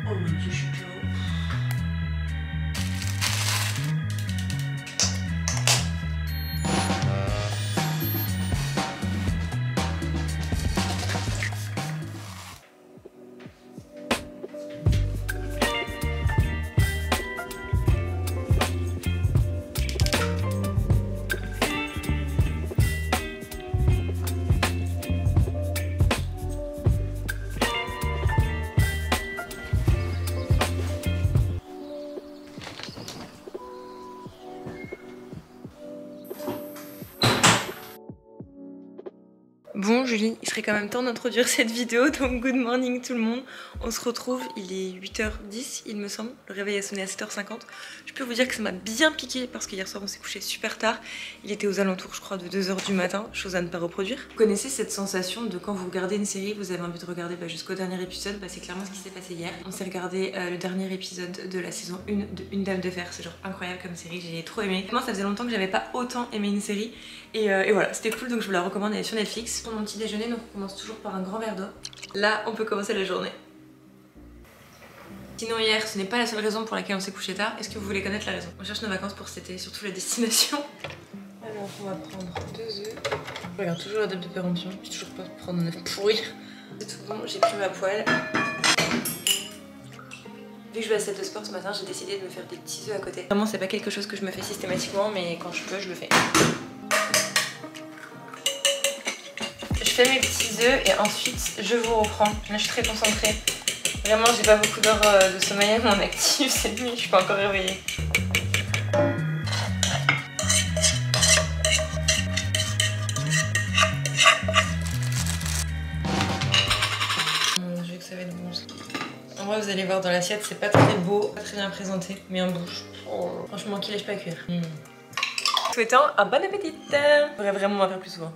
Oh mon dieu, je suis KO. Bon Julie, il serait quand même temps d'introduire cette vidéo, donc good morning tout le monde. On se retrouve, il est 8h10 il me semble, le réveil a sonné à 7h50. Je peux vous dire que ça m'a bien piqué parce qu'hier soir on s'est couché super tard. Il était aux alentours je crois de 2h du matin, chose à ne pas reproduire. Vous connaissez cette sensation de quand vous regardez une série, vous avez envie de regarder jusqu'au dernier épisode, c'est clairement ce qui s'est passé hier. On s'est regardé le dernier épisode de la saison 1 de Une Dame de Fer, c'est genre incroyable comme série, j'ai trop aimé. Moi ça faisait longtemps que j'avais pas autant aimé une série et voilà, c'était cool donc je vous la recommande, elle est sur Netflix. Pour mon petit déjeuner, donc on commence toujours par un grand verre d'eau. Là, on peut commencer la journée. Sinon hier, ce n'est pas la seule raison pour laquelle on s'est couché tard. Est-ce que vous voulez connaître la raison? On cherche nos vacances pour cet été, surtout la destination. Alors on va prendre 2 œufs. Je regarde toujours la date de péremption. Je vais toujours pas prendre un œuf pourri. C'est tout bon, j'ai pris ma poêle. Vu que je vais à la salle de sport ce matin, j'ai décidé de me faire des petits œufs à côté. Vraiment, c'est pas quelque chose que je me fais systématiquement, mais quand je peux, je le fais. Je fais mes petits œufs et ensuite je vous reprends. Là je suis très concentrée. Vraiment j'ai pas beaucoup d'heures de sommeil à mon actif cette nuit, je suis pas encore réveillée. Mon dieu que ça va être bon ça. En vrai vous allez voir dans l'assiette c'est pas très beau, pas très bien présenté, mais en bouche. Oh. Franchement qui lèche pas à cuire. Souhaitant un bon appétit. J'aurais vraiment m'en faire plus souvent.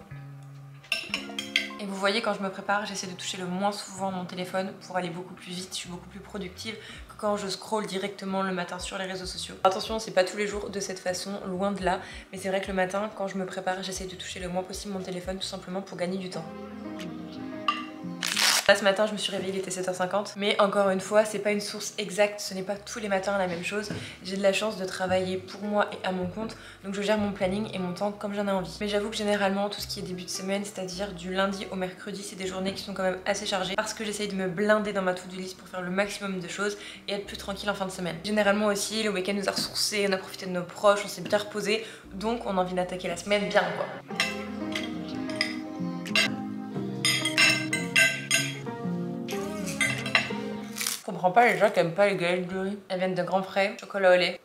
Et vous voyez quand je me prépare, j'essaie de toucher le moins souvent mon téléphone pour aller beaucoup plus vite, je suis beaucoup plus productive que quand je scrolle directement le matin sur les réseaux sociaux. Attention, c'est pas tous les jours de cette façon, loin de là, mais c'est vrai que le matin, quand je me prépare, j'essaie de toucher le moins possible mon téléphone tout simplement pour gagner du temps. Là, ce matin je me suis réveillée, il était 7h50, mais encore une fois c'est pas une source exacte, ce n'est pas tous les matins la même chose. J'ai de la chance de travailler pour moi et à mon compte, donc je gère mon planning et mon temps comme j'en ai envie. Mais j'avoue que généralement tout ce qui est début de semaine, c'est-à-dire du lundi au mercredi, c'est des journées qui sont quand même assez chargées parce que j'essaye de me blinder dans ma to-do list pour faire le maximum de choses et être plus tranquille en fin de semaine. Généralement aussi le week-end nous a ressourcés, on a profité de nos proches, on s'est bien reposé, donc on a envie d'attaquer la semaine bien quoi. Je comprends pas les gens qui aiment pas les galettes de riz. Elles viennent de Grand Frais, chocolat au lait.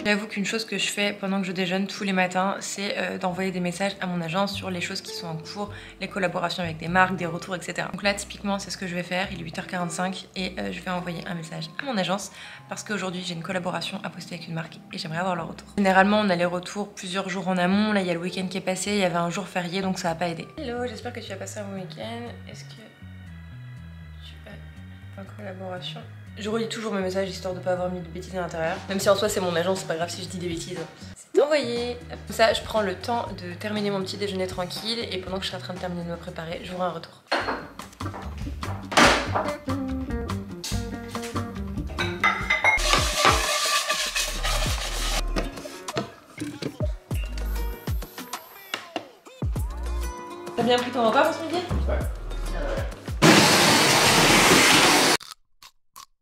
J'avoue qu'une chose que je fais pendant que je déjeune tous les matins, c'est d'envoyer des messages à mon agence sur les choses qui sont en cours, les collaborations avec des marques, des retours, etc. Donc là, typiquement, c'est ce que je vais faire. Il est 8h45 et je vais envoyer un message à mon agence parce qu'aujourd'hui, j'ai une collaboration à poster avec une marque et j'aimerais avoir leur retour. Généralement, on a les retours plusieurs jours en amont. Là, il y a le week-end qui est passé, il y avait un jour férié, donc ça n'a pas aidé. Hello, j'espère que tu as passé un bon week-end. Est-ce que tu as une collaboration? Je relis toujours mes messages histoire de pas avoir mis de bêtises à l'intérieur. Même si en soi c'est mon agence, c'est pas grave si je dis des bêtises. C'est envoyé. Comme ça, je prends le temps de terminer mon petit déjeuner tranquille et pendant que je suis en train de terminer de me préparer, j'aurai un retour. T'as bien pris ton repas pour ce midi? Ouais.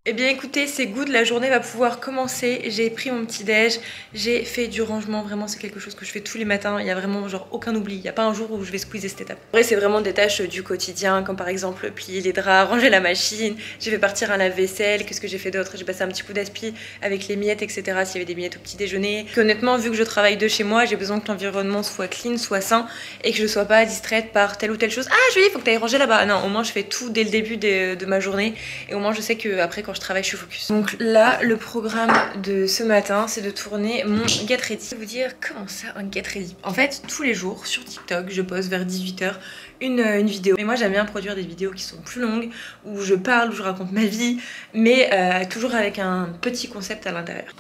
Eh bien écoutez, c'est good, la journée va pouvoir commencer. J'ai pris mon petit déj, j'ai fait du rangement, vraiment c'est quelque chose que je fais tous les matins. Il y a vraiment genre aucun oubli, il n'y a pas un jour où je vais squeezer cette étape. En vrai c'est vraiment des tâches du quotidien, comme par exemple plier les draps, ranger la machine. J'ai fait partir un lave-vaisselle, qu'est-ce que j'ai fait d'autre? J'ai passé un petit coup d'aspi avec les miettes, etc. S'il y avait des miettes au petit déjeuner. Puis, honnêtement, vu que je travaille de chez moi, j'ai besoin que l'environnement soit clean, soit sain et que je ne sois pas distraite par telle ou telle chose. Ah Julie, il faut que tu ailles ranger là-bas. Non, au moins je fais tout dès le début de ma journée et au moins je sais que après quand je travaille je suis focus. Donc là le programme de ce matin c'est de tourner mon Get Ready. Je vais vous dire comment ça un Get Ready. En fait tous les jours sur TikTok je poste vers 18h une vidéo. Mais moi j'aime bien produire des vidéos qui sont plus longues, où je parle, où je raconte ma vie, mais toujours avec un petit concept à l'intérieur.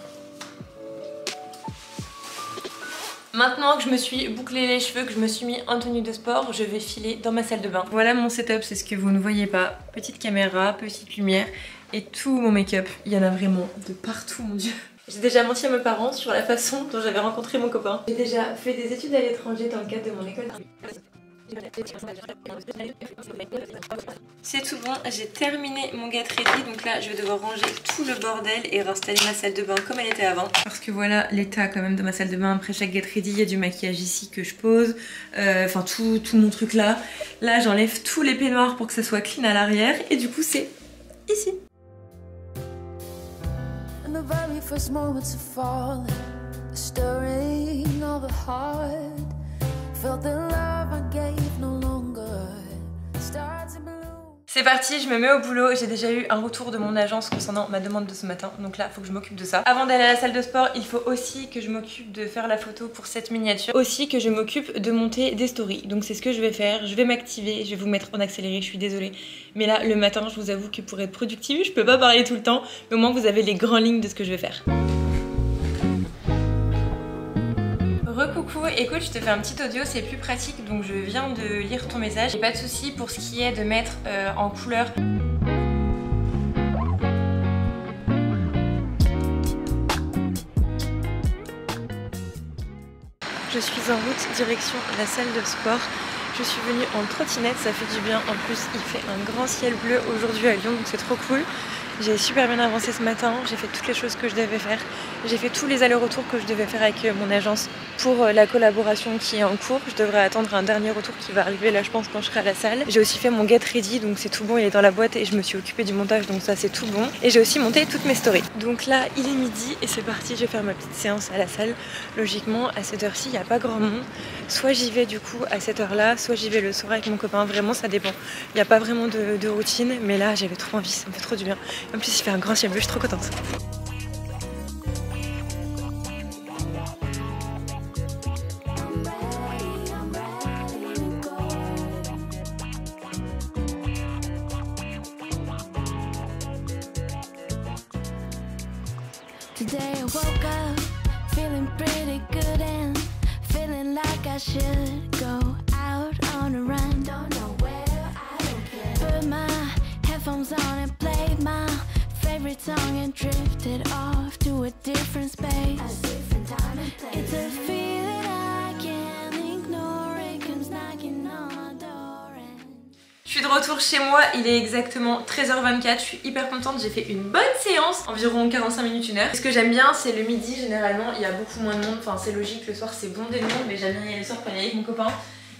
Maintenant que je me suis bouclé les cheveux, que je me suis mis en tenue de sport, je vais filer dans ma salle de bain. Voilà mon setup, c'est ce que vous ne voyez pas. Petite caméra, petite lumière et tout mon make-up. Il y en a vraiment de partout, mon dieu. J'ai déjà menti à mes parents sur la façon dont j'avais rencontré mon copain. J'ai déjà fait des études à l'étranger dans le cadre de mon école. C'est tout bon, j'ai terminé mon get ready, donc là je vais devoir ranger tout le bordel et réinstaller ma salle de bain comme elle était avant. Parce que voilà l'état quand même de ma salle de bain après chaque get ready, il y a du maquillage ici que je pose, enfin tout mon truc là. Là j'enlève tous les peignoirs pour que ça soit clean à l'arrière et du coup c'est ici. C'est parti, je me mets au boulot. J'ai déjà eu un retour de mon agence concernant ma demande de ce matin, donc là il faut que je m'occupe de ça. Avant d'aller à la salle de sport, il faut aussi que je m'occupe de faire la photo pour cette miniature, aussi que je m'occupe de monter des stories. Donc c'est ce que je vais faire, je vais m'activer, je vais vous mettre en accéléré, je suis désolée. Mais là le matin je vous avoue que pour être productive je peux pas parler tout le temps, mais au moins vous avez les grandes lignes de ce que je vais faire. Recoucou, écoute, je te fais un petit audio, c'est plus pratique, donc je viens de lire ton message. J'ai pas de souci pour ce qui est de mettre en couleur. Je suis en route direction la salle de sport. Je suis venue en trottinette, ça fait du bien. En plus, il fait un grand ciel bleu aujourd'hui à Lyon, donc c'est trop cool. J'ai super bien avancé ce matin, j'ai fait toutes les choses que je devais faire. J'ai fait tous les allers-retours que je devais faire avec mon agence pour la collaboration qui est en cours. Je devrais attendre un dernier retour qui va arriver là je pense quand je serai à la salle. J'ai aussi fait mon get ready, donc c'est tout bon, il est dans la boîte et je me suis occupée du montage, donc ça c'est tout bon. Et j'ai aussi monté toutes mes stories. Donc là il est midi et c'est parti, je vais faire ma petite séance à la salle. Logiquement à cette heure-ci il n'y a pas grand monde. Soit j'y vais du coup à cette heure-là, soit j'y vais le soir avec mon copain, vraiment ça dépend. Il n'y a pas vraiment de routine, mais là j'avais trop envie, ça me fait trop du bien. En plus il fait un grand ciel bleu, je suis trop contente. Today I woke up feeling pretty good and feeling like I should go out on a run. Don't know where, I don't care. Put my headphones on and played my favorite song and drifted off to a different space. A different time and place. It's a feeling I can't ignore. It comes knocking on my door and... Je suis de retour chez moi, il est exactement 13h24, je suis hyper contente, j'ai fait une bonne séance, environ 45 minutes, 1 heure. Ce que j'aime bien c'est le midi, généralement il y a beaucoup moins de monde, enfin c'est logique, le soir c'est bondé de monde, mais j'aime bien y aller le soir quand il y a avec mon copain.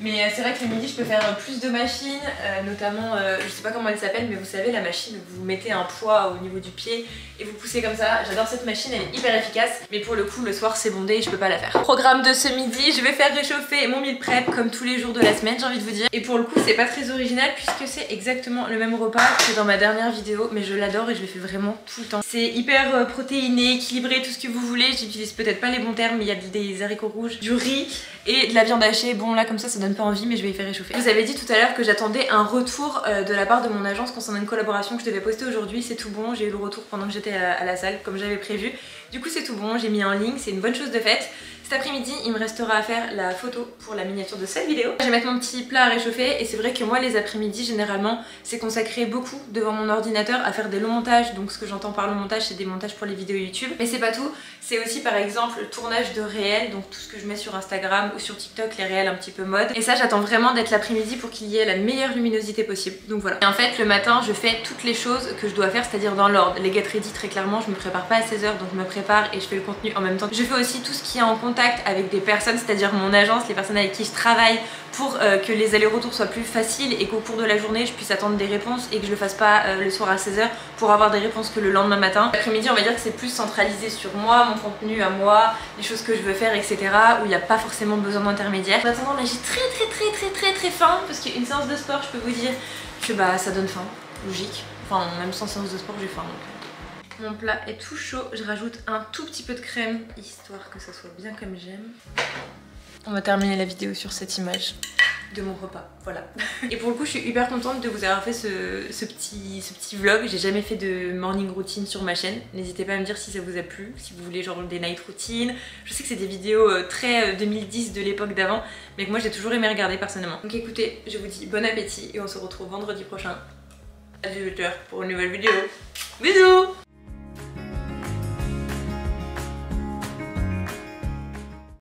Mais c'est vrai que le midi je peux faire plus de machines, notamment, je sais pas comment elle s'appelle, mais vous savez la machine où vous mettez un poids au niveau du pied et vous poussez comme ça. J'adore cette machine, elle est hyper efficace, mais pour le coup le soir c'est bondé et je peux pas la faire. Programme de ce midi, je vais faire réchauffer mon meal prep comme tous les jours de la semaine, j'ai envie de vous dire. Et pour le coup c'est pas très original puisque c'est exactement le même repas que dans ma dernière vidéo, mais je l'adore et je le fais vraiment tout le temps. C'est hyper protéiné, équilibré, tout ce que vous voulez. J'utilise peut-être pas les bons termes, mais il y a des haricots rouges, du riz et de la viande hachée. Bon là comme ça donne pas envie, mais je vais y faire réchauffer. Je vous avais dit tout à l'heure que j'attendais un retour de la part de mon agence concernant une collaboration que je devais poster aujourd'hui. C'est tout bon, j'ai eu le retour pendant que j'étais à la salle comme j'avais prévu. Du coup c'est tout bon, j'ai mis en ligne, c'est une bonne chose de faite. Cet après-midi, il me restera à faire la photo pour la miniature de cette vidéo. Je vais mettre mon petit plat à réchauffer et c'est vrai que moi les après-midi généralement c'est consacré beaucoup devant mon ordinateur à faire des longs montages. Donc ce que j'entends par long montage c'est des montages pour les vidéos YouTube. Mais c'est pas tout, c'est aussi par exemple le tournage de réels, donc tout ce que je mets sur Instagram ou sur TikTok, les réels un petit peu mode. Et ça j'attends vraiment d'être l'après-midi pour qu'il y ait la meilleure luminosité possible. Donc voilà. Et en fait le matin je fais toutes les choses que je dois faire, c'est-à-dire dans l'ordre. Les get ready très clairement je me prépare pas à 16h donc je me prépare et je fais le contenu en même temps. Je fais aussi tout ce qui est en contact avec des personnes, c'est-à-dire mon agence, les personnes avec qui je travaille pour que les allers-retours soient plus faciles et qu'au cours de la journée je puisse attendre des réponses et que je le fasse pas le soir à 16h pour avoir des réponses que le lendemain matin. L'après-midi on va dire que c'est plus centralisé sur moi, mon contenu à moi, les choses que je veux faire etc. où il n'y a pas forcément besoin d'intermédiaire. En attendant là j'ai très faim parce qu'une séance de sport je peux vous dire que bah ça donne faim, logique. Enfin même sans séance de sport j'ai faim donc. Mon plat est tout chaud, je rajoute un tout petit peu de crème histoire que ça soit bien comme j'aime. On va terminer la vidéo sur cette image. de mon repas, voilà. Et pour le coup je suis hyper contente de vous avoir fait ce petit vlog. J'ai jamais fait de morning routine sur ma chaîne. N'hésitez pas à me dire si ça vous a plu, si vous voulez genre des night routines. Je sais que c'est des vidéos très 2010 de l'époque d'avant, mais que moi j'ai toujours aimé regarder personnellement. Donc écoutez, je vous dis bon appétit et on se retrouve vendredi prochain à 18h pour une nouvelle vidéo. Bisous.